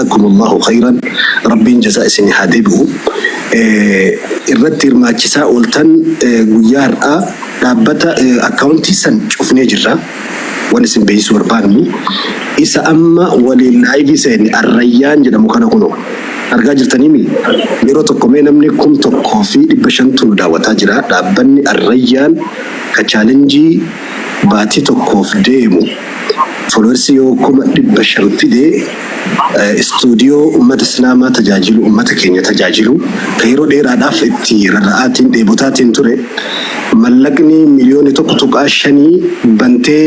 جزاكم الله خيرا ربي جزاء سني حديبه الرتير ما تسا أولتن غيار دابتا أكاونتي سن شوفني جرا ونسم بيسور باني إسا أما ولله بسني الريان جدا مكانه كنو أرجع جرتنيمي يرو تكمين أمني كم تكوفي بشنتو دعوة جرا دابني الريان كچالنجي باتي تكوف ديمو فلورسيو كم بشر فيدي استوديو أمة إسلام تجاجلو أمة كينيا تجاجلو كيرو دير أداف التير رأتين ديبوتاتين توري ملقني مليون توك عشاني بنتي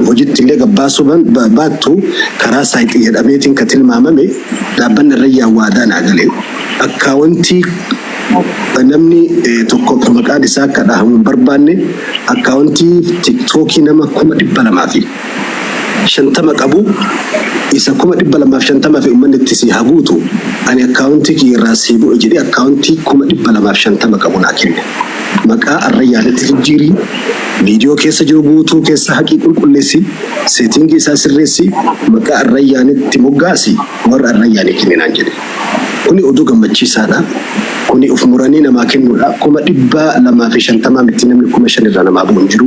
وجدت لي قباسو باتو كرا سايت يدابيتين كتير مامامي دابن الريا وادان عقلي أكاونتي namni tokko maqaan isaa kadhamu barbaanne akkaawuntii TikTokii nama 250 qabu isa 250 ummanni itti si haguutu ani akkaawuntii kiirraa si bu'e jedhee akkaawuntii 250 qabu naa kenne maqaa arrayyaanitti jijjiiri viidiyoo keessa jiru guutuu keessa haqii qulqulleessi seetingii isaa sirreessi maqaa arrayyaanitti moggaasi warra arrayyaanii kennaan jedhe kuni oduu gammachiisaadha kuni uf muranii namaa kennuudha 250 miti namni 5,000 irraa namaa bu'u jiru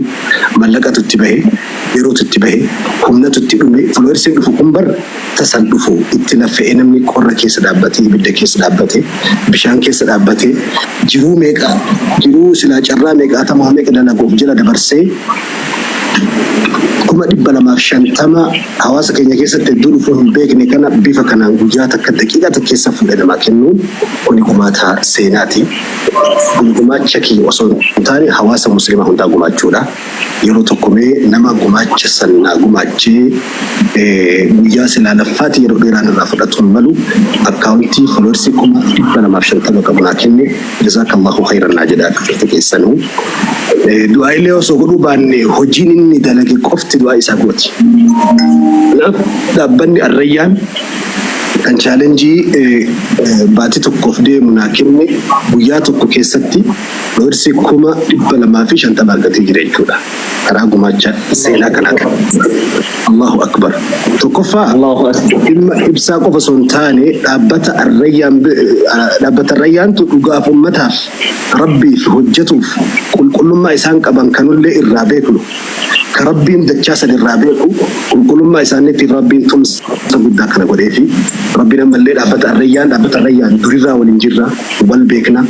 mallaqatu itti bahe yerootu itti bahe humnatu itti dhume fuloorsiin dhufu kumbar tasan dhufu itti laffa'ee namni qorra keessa dhaabbatee ibidda keessa dhaabbatee bishaan keessa dhaabbatee jiruu meeqa jiruu silaa carraa meeqaatamaa meeqa dalaguuf jira dabarsee 250 hawaasa keenya keessatti iddoo dhufu hin beekne kana bifa kanaan guyyaa takka daqiiqaa takka keessa fuudhee namaa kennuun kuni gumaata seenaati. Gumaacha kiyya osoo hin taane hawaasa musliimaa hundaa gumaachuudha. Yeroo tokkomee nama gumaacha sanaa gumaachee guyyaa silaa laffaatti yeroo dheeraan irraa fudhatuun malu akkaawuntii foloorsii 250 qabu naa kenne jazaakallahu khayran naa jedhaa turte keessanuu. Du'aa illee osoo godhuu baanne hojiin inni dalage qofti du'aa isaa gooti. Kanaaf dhaabbanni arrayyaan kan chaalenjii baatii tokkoof deemu naa kenne guyyaa tokko keessatti foloorsii 250 argatee jira jechuudha. Karaa gumaacha seenaa kanaa. Allahu akbar. Tokkoffaa dhimma ibsaa qofa osoo hin taane dhaabbata arrayyaantu dhugaaf ummataaf rabbiif hojjetuuf qulqullummaa isaan qaban kanullee irraa beeknu ka rabbiin dachaa san irraa beeku qulqullummaa isaaniitiin rabbiin tumsa guddaa kana godheefi rabbiin ammallee dhaabbata arrayyaan durirraa waliin jirra wal beekna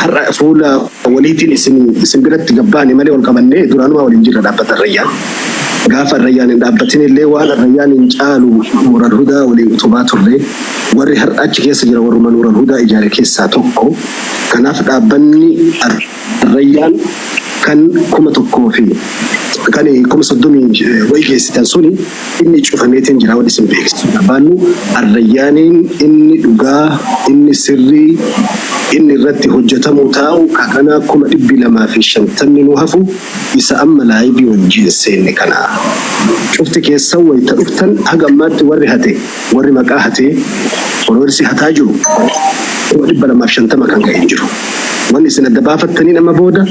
har'a fuula waliitiin isin biratti gabbaane malee wal qabannee duraanuma waliin jirra dhaabbata arrayyaan. Gaafa arrayyaan hin dhaabbatin illee waan arrayyaan hin caalu nuural hudaa waliin utubaa turre warri har'a achi keessa jira warruma nuural hudaa ijaare keessaa tokko kanaaf dhaabbanni arrayyaan kan 1,000 kan 30 way geessitan suni inni cufameetiin jira wal isin beeksisu dhaabbannu arrayyaaniin inni dhugaa inni sirrii inni irratti hojjetamu taa'u kakana 250 nu hafu isa amma laayibii wajjin seenne kana cufti keessa wayita dhuftan haga ammaatti warri maqaa hate foloorsii hataa jiru 250 kan ga'ee jiru wanni isin adda baafattanii nama booda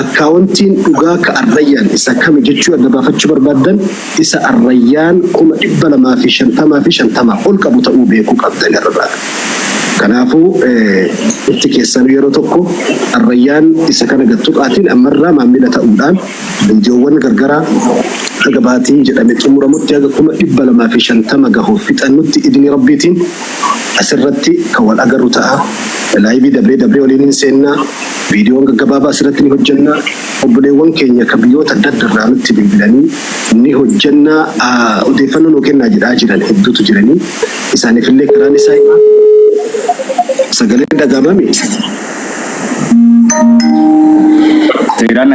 akkaawuntiin dhugaa ka arrayyaan isa kami jechuu adda baafachuu barbaadan isa arrayyaan 250 ol qabu ta'uu beekuu qabdan irraa. Kanaafuu itti keessan yeroo tokko arrayyaan isa kana gattuqaatiin ammarraa maamila ta'uudhaan viidiyoowwan gargaraa haga baatiin jedhame xumuramutti haga 250 gahuuf fixannutti idini rabbiitiin asirratti kan wal agarru ta'a. Laayibii dabree waliin seennaa viidiyoon gaggabaabaa asirratti ni hojjannaa obboleewwan keenya ka biyyoota adda addaa nutti bilbilanii ni hojjannaa odeeffannoo nuu kennaa jedhaa jiran hedduutu jiranii isaaniif illee karaan isaa sagalee dhagaamame. Seeraan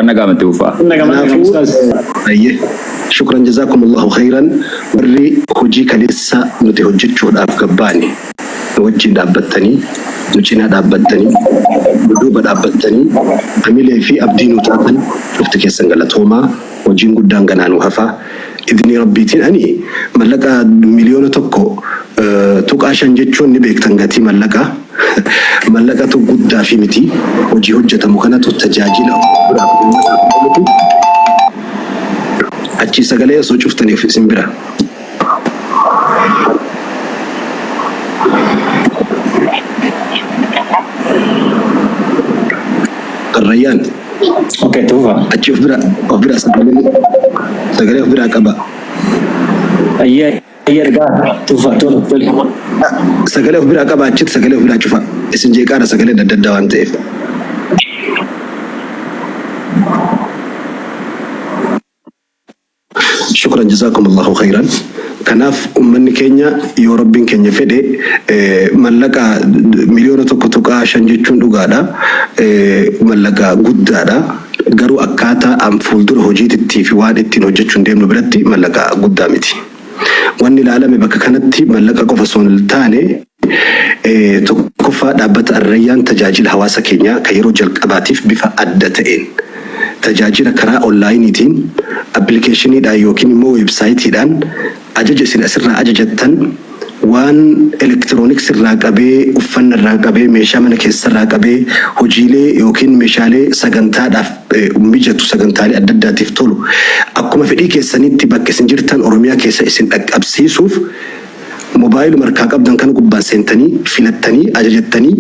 nagaama tuufa. Ayyee shukran jazakumullahu khayran warri hojii kaleessa nuti hojjechuudhaaf gabbaane wajjin dhaabbattanii nucina dhaabbattanii duuba dhaabbattanii hamilee fi abdii nu taatan dhufti keessan galatoomaa hojiin guddaan ganaanuu hafaa idni rabbiitiin ani mallaqa miliyoona tokko tuqaashan jechuun ni beektan gatii mallaqatu guddaa fi miti hojii hojjetamu kanatu tajaajila achi sagalee osoo cuftaniif isin bira. الريان اوكي توفى أشوف برا سجله برا كبا اي رجع توفى سجله برا كبا أشيت سجله برا شوفا إسنجي كارا سجله دد وانتي شكرا جزاكم الله خيرا كناف أمني كينيا يا ربي كينيا فدي ملكا مليون توكا شنجتشون دوغادا ملكا غودادا غارو أكاتا أم فولدر هوجيت التيفي واد التين هوجتشون ديم نبرتي ملكا غودامتي واني العالم بك كانت ملكا قفصون التاني تكفى دابت الريان تجاجل هواسا كينيا كيرو جلق أباتيف بفا أدتين تجاجل كرا أونلاينيتين أبليكيشني دا يوكين مو ويب سايتي دان أجج سرا أججتن وان إلكترونيك سرا قبي وفن الراقبي ميشا من كيس سرا قبي هجيلي يوكين ميشالي سغنتا دا ميجتو سغنتالي أددا تفتولو أكما في دي كيساني تباك سنجرتان أوروميا كيسا إسن أبسيسوف موبايل مركا قبضان كانوا قبان سنتني فلتني أججتني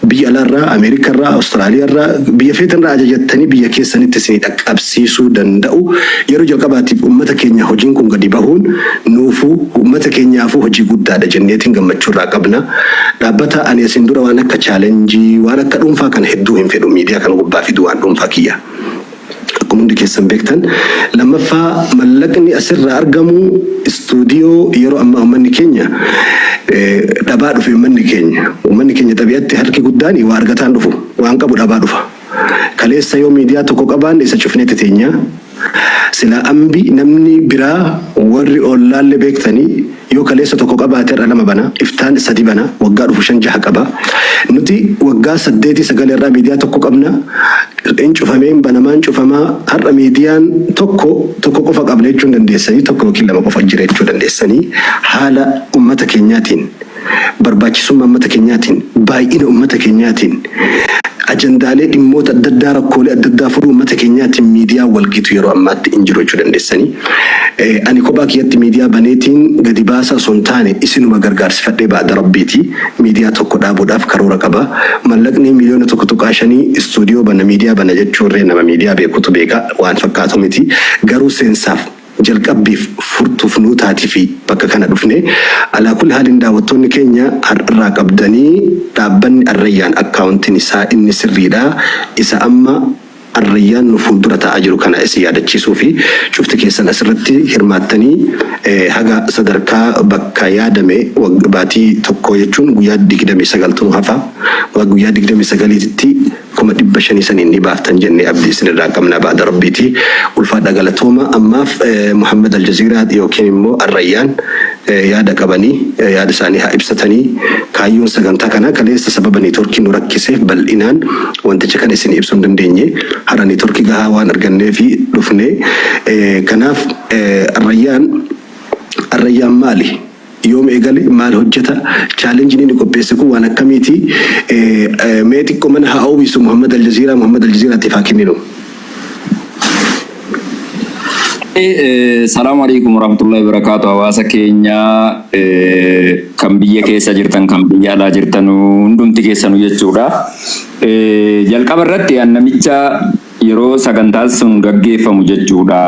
بيا لرا أمريكا را أستراليا را بيا فيتن را أججتني بيا كيساني تسنيد أبسيسو دندأو يرجع قباتي أمتا كينيا هجينكم قد يبهون نوفو أمتا كينيا فو هجي قد دا جنيتين قم مجورا قبنا رابطا أن يسندورا وانا كچالنجي وانا كدوم فاكن هدوهم في الميديا كانوا قبا في دوان دوم فاكيا كوموندي كيسن بيكتن لما فا ملكني أسر أرقمو استوديو يرو أما أمني كينيا دبادو في أمني كينيا أمني كينيا تبياتي هركي قداني وارغتان دفو وانقبو دبادو فا كاليسا يوم ميديا توكو قبان ليسا شفني تتينيا سلا أمبي نمني برا وري أولال لبيكتني يو كاليسا توكو قباتر ألما بنا إفتان سدي بنا وقارو فشان جها قبا نتي وقا سديتي سقال الرا ميديا توكو قبنا إن شوفامين بنامان شوفاما هر ميديان توكو قفا قبليتشون دندسني توكو كلا ما قفا جريتشون دندسني حالا أمتا كينياتين برباچسوم أمتا كينياتين باين أمتا كينياتين أجندالي إموت الددار كولي الددار فرو أمتا كينياتين ميديا والقيتو يرو أمات إنجروچون دندسني أني كوباك يتي ميديا بنيتين قدي باسا سنتاني إسنو مغرغار سفتي بعد ربيتي ميديا توكو دابو داف كارورا قبا ملقني مليون توكو توكاشاني استوديو بنا ميديا بنا جتشوري نما ميديا بيكوتو بيكا وان فكاتو ميتي غارو سنساف jalqabbii furtuuf nuu taati fi bakka kana dhufne alaa kulli haalin daawwattoonni keenya har'arraa qabdanii dhaabbanni Arrayyaan akkaawuntiin isaa inni sirriidha isa amma Arrayyaan nu fuuldura taa'aa jiru kana isin yaadachiisuu fi cufti keessan asirratti hirmaattanii haga sadarkaa bakka yaadame baatii tokko jechuun guyyaa 29 hafa guyyaa 29tti kuma 500 saniin ni baaftan jennee abdii isinirraa qabna baada rabbiiti ulfaadha galatooma ammaaf Muhammad Aljaziiraa yookiin immoo Arrayyaan yaada qabanii yaada isaanii haa ibsatanii kaayyoon sagantaa kana kaleessa sababa neetworkii nu rakkiseef bal'inaan wanticha kan isin ibsuu hin dandeenye har'a neetworkii gahaa waan argannee fi dhufne kanaaf Arrayyaan maali? يوم إيجالي مال هجتا challenge نيني كوبيسكو وانا كميتي ميتي كمان هاويس محمد الجزيرة تفاكينينو السلام عليكم ورحمة الله وبركاته واسا كينيا كم بيا كيسا جرتن كم بيا لا جرتن ندوم تكيسانو يجورا جل كبرت يا نميتشا يرو سكنتاس سنغجي فمججورا